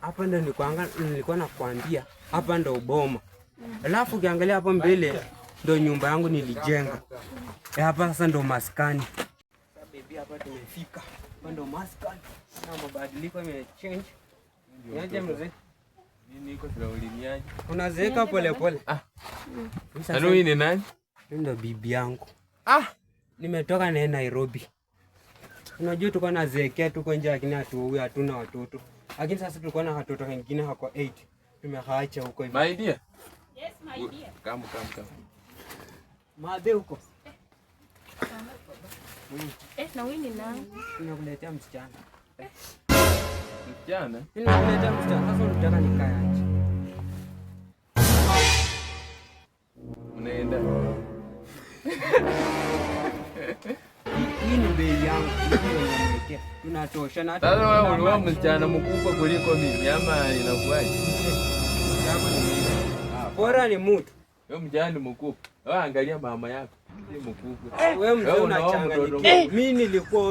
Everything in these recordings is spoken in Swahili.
hapa ndo nilikuwa nakwambia hapa ndo boma. Alafu ukiangalia hapo mbele ndo nyumba yangu nilijenga. Hapa sasa ndo maskani. Sasa bibi hapa tumefika. Hapa ndo maskani. Na mabadiliko yamechange. Niaje mzee? Mimi niko tunaulimiaje? Unazeeka pole pole. Sasa huyu ni nani? Ndo bibi yangu. Nimetoka na Nairobi. Unajua tulikuwa nazeekea tuko nje lakini hatuna watoto. Lakini sasa tulikuwa na watoto wengine hako 8. Tumehaacha huko hivi. My dear. Yes, my dear. Come. Made huko. Na wewe ni nani? Ninakuletea msichana. Msichana? Ninakuletea msichana. Sasa unataka nikae aje? Unaenda. Hii ni bei yangu. Nimekuwekea. Tunatosha na hata. Sasa wewe ulikuwa msichana mkubwa kuliko mimi ama inakuwaje? Jambo ni mimi. Bora ni mtu. Wewe mjane mkubwa. Wewe angalia mama yako. Si mkubwa. Wewe mzee unachanganyikiwa. Mimi nilikuwa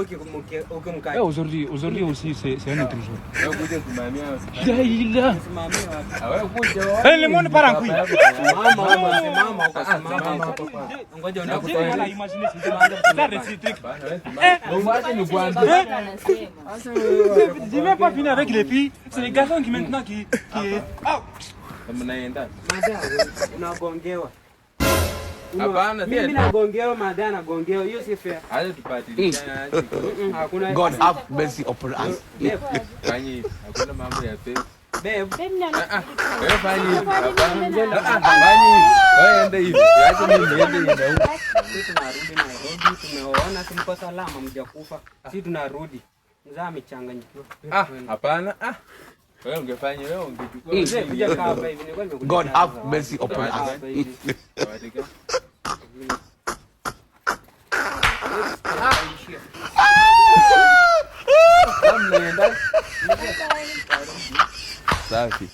ukimkaa. Aujourd'hui aussi c'est un autre jour. Wewe kuja kumamia. Daila. Simamia wapi? Wewe kuja. Le monde part en couille. Mama ukasimama hapo kwa. Ngoja On a imaginé ça réciproque. Ngoja ni kuambia. Je vais pas finir avec les filles, c'est les garçons qui maintenant qui Mnaenda. Madam, unagongewa. Hapana, mimi nagongewa, madam nagongewa. Hiyo si fair. Aje tupatiliane. Hakuna. God have mercy upon us. Fanya hivi. Hakuna mambo ya pesa. Babe. Wewe fanya hivi. Fanya hivi. Wewe enda hivi. Acha mimi niende hivi. Sisi tunarudi Nairobi, tumeona tumko salama, mjakufa. Sisi tunarudi. Mzaa amechanganyikiwa. Hapana. Wewe ungefanya wewe ungechukua. Kuja hapa hivi nilikuwa nimekuja. God have mercy upon us. Safi.